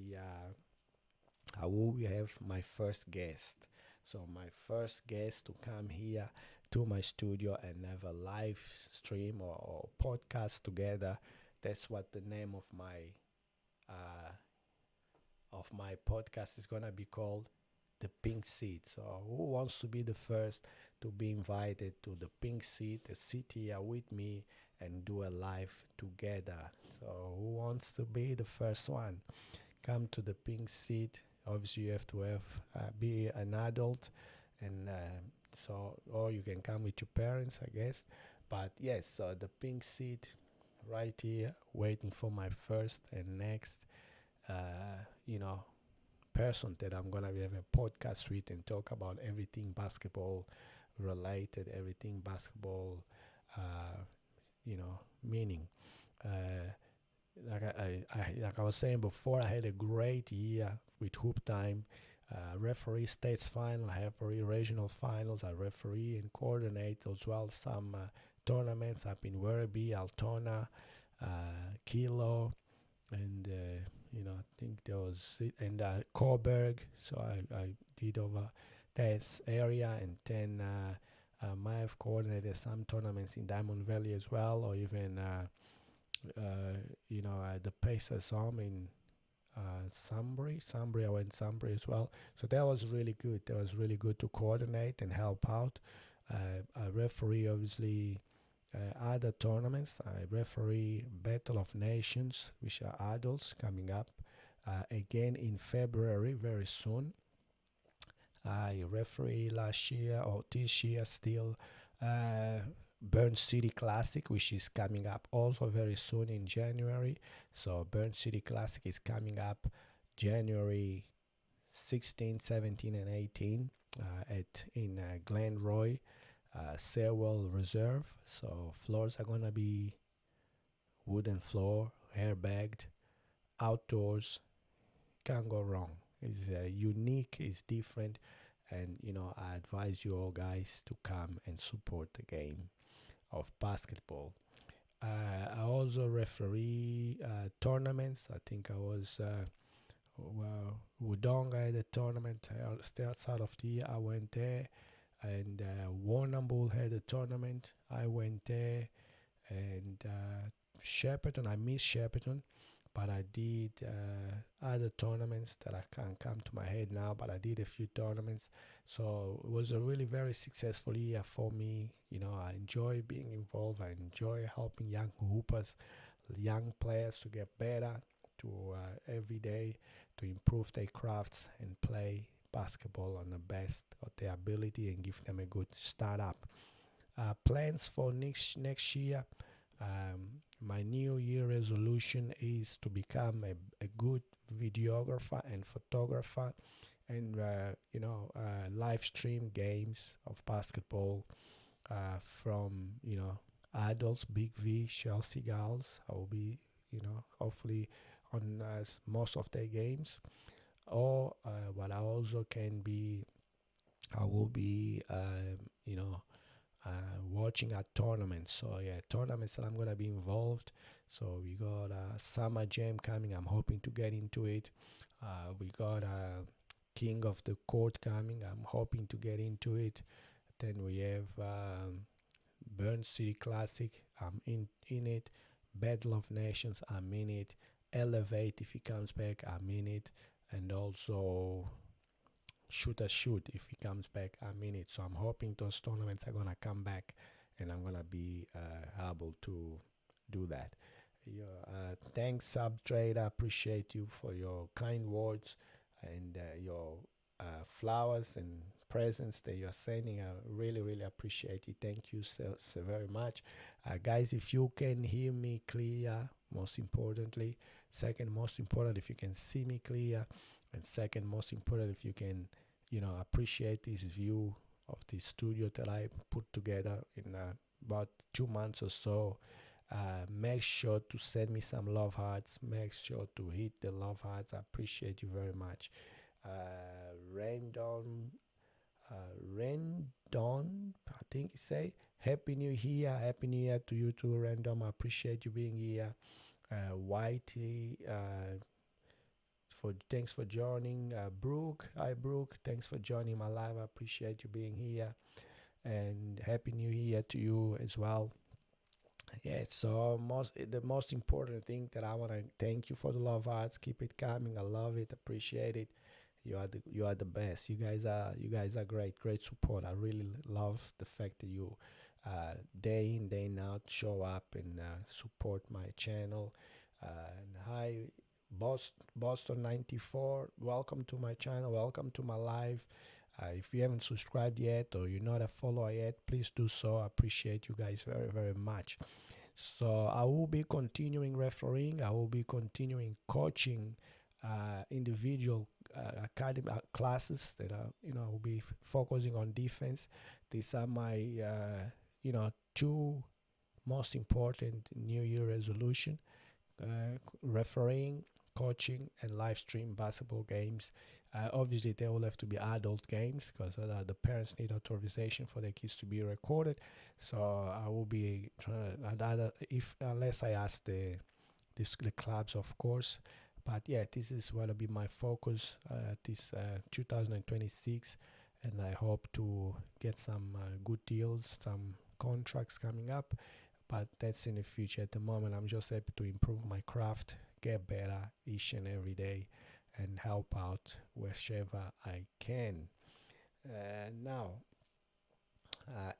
[SPEAKER 1] will have my first guest. So my first guest to come here to my studio and have a live stream or podcast together. That's what the name uh, of my podcast is gonna be called, the Pink Seat. So who wants to be the first to be invited to the Pink Seat, sit here with me and do a live together? So who wants to be the first one? Come to the Pink Seat. Obviously, you have to be an adult, and so or you can come with your parents, I guess. But yes, so the Pink Seat right here, waiting for my first and next, uh, you know, person that I'm gonna have a podcast with and talk about everything basketball related, everything basketball, uh, meaning. Uh, like I was saying before, I had a great year with Hoop Time. Referee states final, I referee regional finals, I referee and coordinate as well some tournaments up in Werribee, Altona, Kilo, and I think there was it, and Coburg. So I did over that area, and then I might have coordinated some tournaments in Diamond Valley as well, or even the Pacers home in Sunbury. I went Sunbury as well. So that was really good. That was really good to coordinate and help out. I referee obviously other tournaments. I referee Battle of Nations, which are adults coming up again in February, very soon. I referee last year or this year still Burn City Classic, which is coming up also very soon in January. So Burn City Classic is coming up January 16, 17, and 18 at in Glenroy, Sewell Reserve. So floors are gonna be wooden floor, airbagged, outdoors. Can't go wrong. It's unique, it's different, and I advise you all guys to come and support the game of basketball. I also referee tournaments. I think I was Wodonga had a tournament outside of the year. I went there, and Warrnambool had a tournament. I went there, and Shepparton. I missed Shepparton, but I did other tournaments that I can't come to my head now. But I did a few tournaments, so it was a really very successful year for me. I enjoy being involved. I enjoy helping young hoopers, young players to get better, to every day to improve their crafts and play basketball on the best of their ability and give them a good start up. Plans for next year. My New Year resolution is to become a good videographer and photographer, and live stream games of basketball from adults, Big V, Chelsea Gals. I will be hopefully on most of their games, or what I also can be, I will be watching at tournaments. So yeah, tournaments that I'm gonna be involved. So we got Summer Jam coming. I'm hoping to get into it. We got King of the Court coming. I'm hoping to get into it. Then we have Burn City Classic. I'm in it. Battle of Nations. I'm in it. Elevate, if he comes back, I'm in it. And also Shoot if he comes back, I'm in it. So I'm hoping those tournaments are gonna come back, and I'm gonna be able to do that. Thanks, Subtrade. I appreciate you for your kind words and your flowers and presents that you're sending. I really, really appreciate it. Thank you so very much. Guys, if you can hear me clear, most importantly. Second most important, if you can see me clear. And second most important, if you can appreciate this view of the studio that I put together in about 2 months or so. Make sure to send me some love hearts. Make sure to hit the love hearts. I appreciate you very much. Random, Randon, I think you say Happy New Year. Happy New Year to you too, Random. I appreciate you being here. Whitey, for thanks for joining. Brooke, hi Brooke, thanks for joining my live. I appreciate you being here, and Happy New Year to you as well. Yeah, so the most important thing that I want to thank you for the love arts. Keep it coming. I love it. Appreciate it. You are the best. You guys are great support. I really love the fact that you day in day out show up and support my channel. And hi, Boston 94. Welcome to my channel. Welcome to my live. If you haven't subscribed yet or you're not a follower yet, please do so. I appreciate you guys very much. So I will be continuing refereeing. I will be continuing coaching individual academy classes that are, I will be focusing on defense. These are my two most important New Year resolution: refereeing, coaching, and live stream basketball games. Obviously, they all have to be adult games because the parents need authorization for their kids to be recorded. So I will be trying if unless I ask the clubs, of course. But yeah, this is going to be my focus this 2026, and I hope to get some good deals, some contracts coming up. But that's in the future. At the moment, I'm just happy to improve my craft, get better each and every day, and help out wherever I can. Now,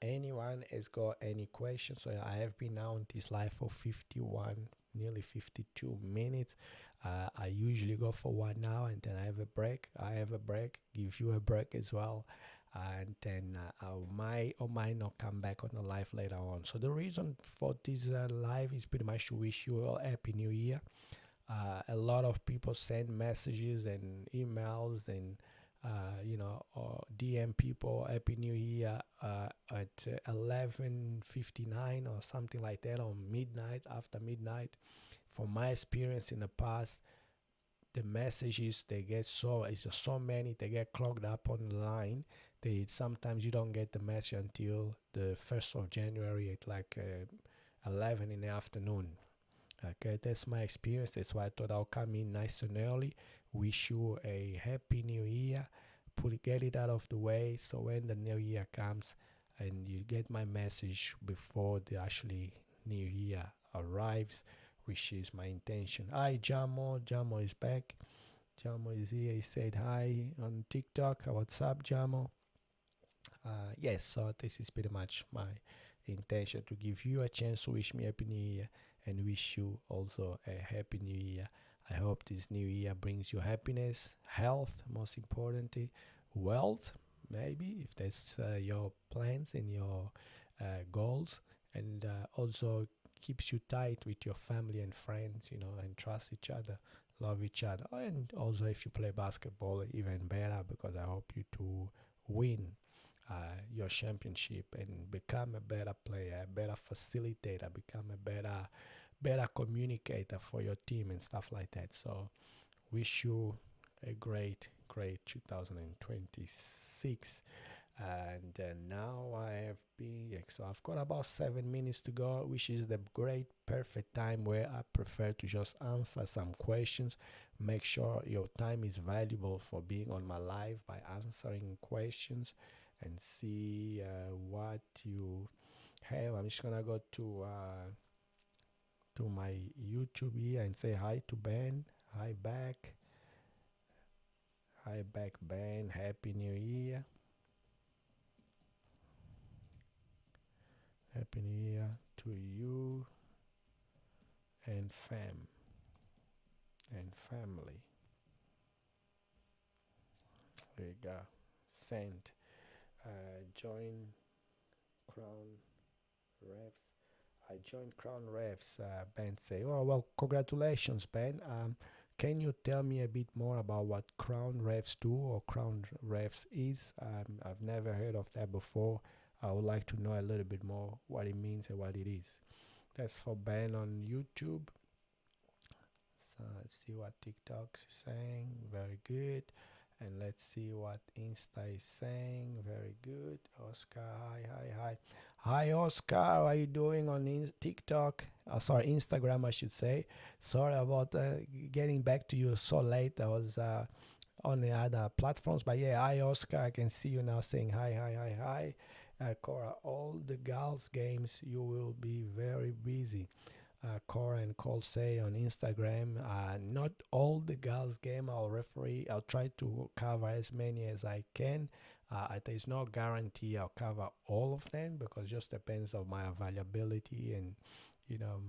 [SPEAKER 1] anyone has got any questions? So I have been now on this live for 51, nearly 52 minutes. I usually go for 1 hour and then I have a break. Give you a break as well. And then I might or might not come back on the live later on. So the reason for this live is pretty much to wish you all Happy New Year. A lot of people send messages and emails and or DM people Happy New Year at 11:59 or something like that, or midnight, after midnight. From my experience in the past, the messages they get it's just so many, they get clogged up on the line. Sometimes you don't get the message until the 1st of January at like 11 in the afternoon. Okay, that's my experience. That's why I thought I'll come in nice and early, wish you a Happy New Year, get it out of the way, so when the new year comes and you get my message before the actually new year arrives, which is my intention. Hi Jamo is back. Jamo is here. He said hi on TikTok. What's up, Jamo? Yes, so this is pretty much my intention, to give you a chance to wish me Happy New Year and wish you also a Happy New Year. I hope this new year brings you happiness, health, most importantly, wealth, maybe if that's your plans and your goals, and also keeps you tight with your family and friends, and trust each other, love each other. And also, if you play basketball, even better, because I hope you to win your championship and become a better player, a better facilitator, become a better communicator for your team and stuff like that. So wish you a great 2026. And now so I've got about 7 minutes to go, which is the great perfect time where I prefer to just answer some questions. Make sure your time is valuable for being on my live by answering questions and see what you have. I'm just gonna go to my YouTube here and say hi to Ben. Hi back Ben. Happy New Year. Happy New Year to you and family. There you go. Send. Join Crown Refs. I joined Crown Refs. Ben say, oh well, congratulations, Ben. can you tell me a bit more about what Crown Refs do or Crown Refs is? I've never heard of that before. I would like to know a little bit more what it means and what it is. That's for Ben on YouTube. So let's see what TikTok's saying. Very good. And let's see what Insta is saying. Very good. Oscar, hi. Hi, Oscar. How are you doing on TikTok? Sorry, Instagram, I should say. Sorry about getting back to you so late. I was on the other platforms. But yeah, hi, Oscar. I can see you now saying hi. Cora, all the girls' games, you will be very busy. Cora and Cole say on Instagram, not all the girls' game I'll referee. I'll try to cover as many as I can. There's no guarantee I'll cover all of them because it just depends on my availability and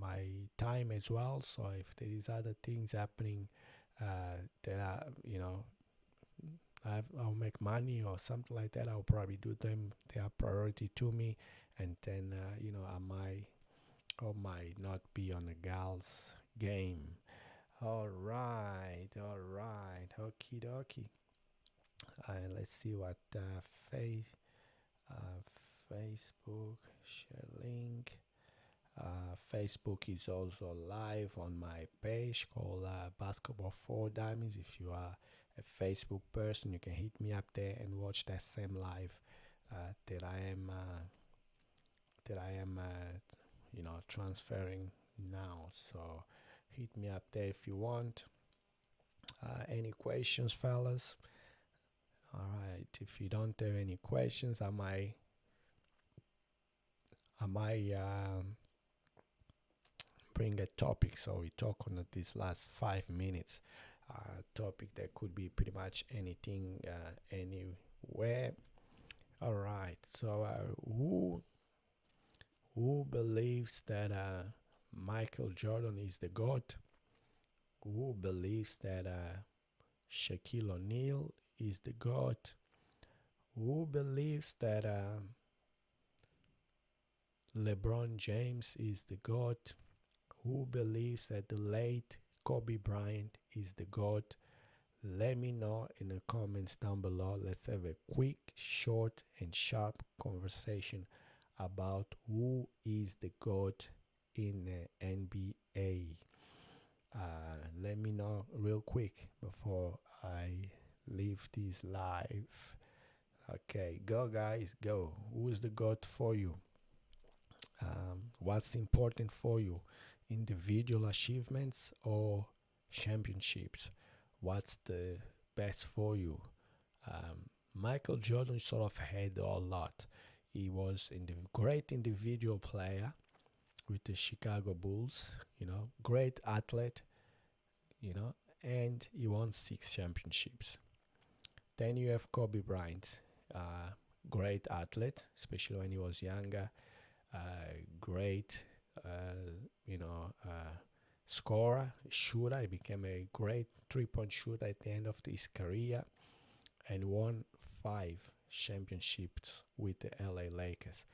[SPEAKER 1] my time as well. So if there is other things happening that are I'll make money or something like that, I'll probably do them. They are priority to me, and then I might or might not be on a girls game. All right, okie dokie. Let's see what Facebook share link. Facebook is also live on my page called Basketball 4 Diamonds. If you are a Facebook person, you can hit me up there and watch that same live that I am transferring now. So hit me up there if you want. Any questions, fellas? All right. If you don't have any questions, I might bring a topic so we talk on these last 5 minutes. Topic that could be pretty much anything, anywhere. All right. So who believes that Michael Jordan is the GOAT? Who believes that Shaquille O'Neal is the GOAT? Who believes that LeBron James is the GOAT? Who believes that the late Kobe Bryant is the GOAT? Let me know in the comments down below. Let's have a quick, short, and sharp conversation about who is the GOAT in the NBA. Let me know real quick before I leave this live. Okay, go guys, go. Who is the GOAT for you? What's important for you? Individual achievements or championships? What's the best for you? Michael Jordan sort of had a lot. He was a great individual player with the Chicago Bulls, great athlete, and he won 6 championships. Then you have Kobe Bryant, great athlete, especially when he was younger, great, scorer, shooter. He became a great 3-point shooter at the end of his career and won 5 championships with the LA Lakers.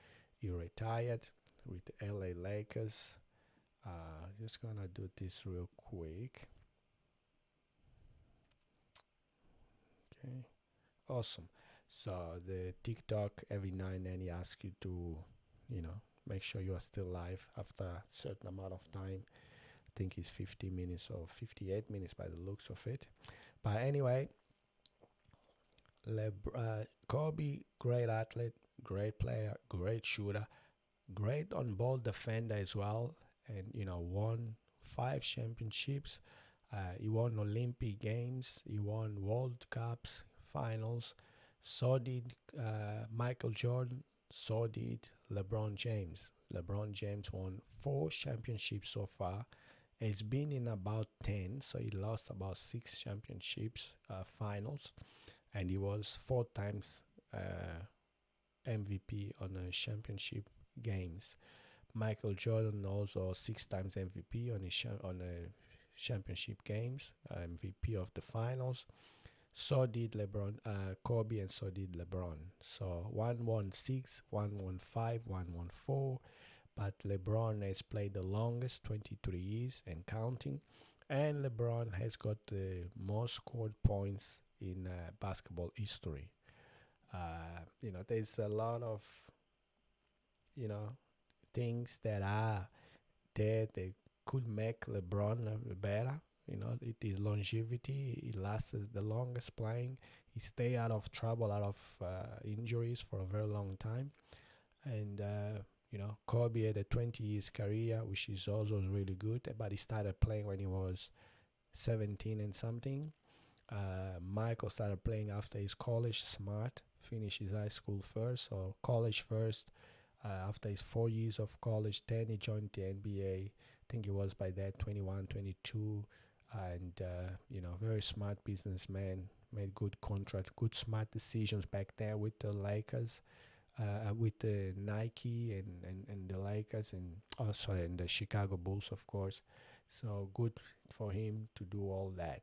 [SPEAKER 1] He retired with the LA Lakers. Just gonna do this real quick. Okay, awesome. So the TikTok, every now and then he asks you to, make sure you are still live after a certain amount of time. I think it's 50 minutes or 58 minutes by the looks of it. But anyway, Kobe, great athlete, great player, great shooter, great on-ball defender as well, and won 5 championships. He won Olympic Games, he won World Cups, finals. So did Michael Jordan, so did LeBron James. LeBron James won 4 championships so far. He's been in about 10, so he lost about 6 championships, finals, and he was 4 times MVP on the championship games. Michael Jordan also 6 times MVP on the championship games, MVP of the finals. So did Kobe, and so did LeBron. So one won 6, one won 5, one won 4. But LeBron has played the longest, 23 years and counting. And LeBron has got the most scored points in basketball history. There's a lot of you know things that are there that could make LeBron better. It is longevity. He lasted the longest playing. He stayed out of trouble, out of injuries for a very long time. And Kobe had a 20 years career, which is also really good. But he started playing when he was 17 and something. Michael started playing after his college. Smart finished his high school first or college first. After his 4 years of college, then he joined the NBA. I think he was by that 21, 22, and very smart businessman. Made good contract, good smart decisions back there with the Lakers, with the Nike and the Lakers, and also and the Chicago Bulls, of course. So good for him to do all that.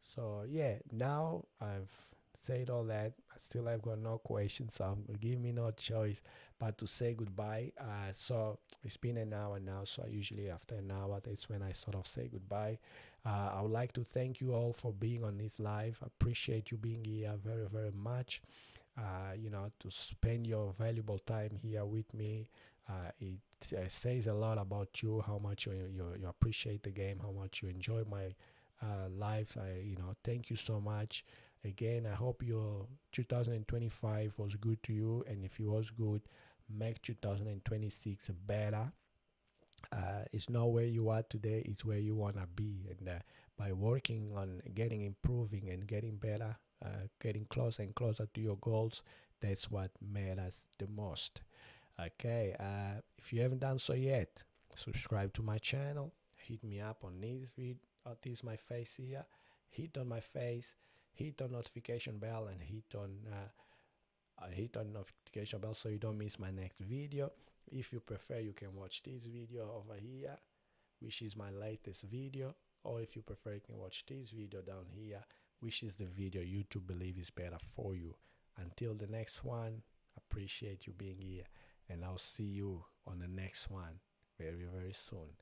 [SPEAKER 1] So yeah, now I've said all that. I still have got no questions, so give me no choice but to say goodbye. So it's been an hour now, so usually after an hour, that's when I sort of say goodbye. I would like to thank you all for being on this live. I appreciate you being here very, very much. To spend your valuable time here with me. It says a lot about you, how much you appreciate the game, how much you enjoy my life. Thank you so much. Again, I hope your 2025 was good to you, and if it was good, make 2026 better. It's not where you are today, it's where you want to be. And by working on getting improving and getting better, getting closer and closer to your goals, that's what matters the most. Okay, if you haven't done so yet, subscribe to my channel, hit me up on this video, this my face here, hit on my face, hit on notification bell, and hit on notification bell so you don't miss my next video. If you prefer, you can watch this video over here, which is my latest video, or if you prefer, you can watch this video down here, which is the video YouTube believe is better for you. Until the next one, appreciate you being here, and I'll see you on the next one very, very soon.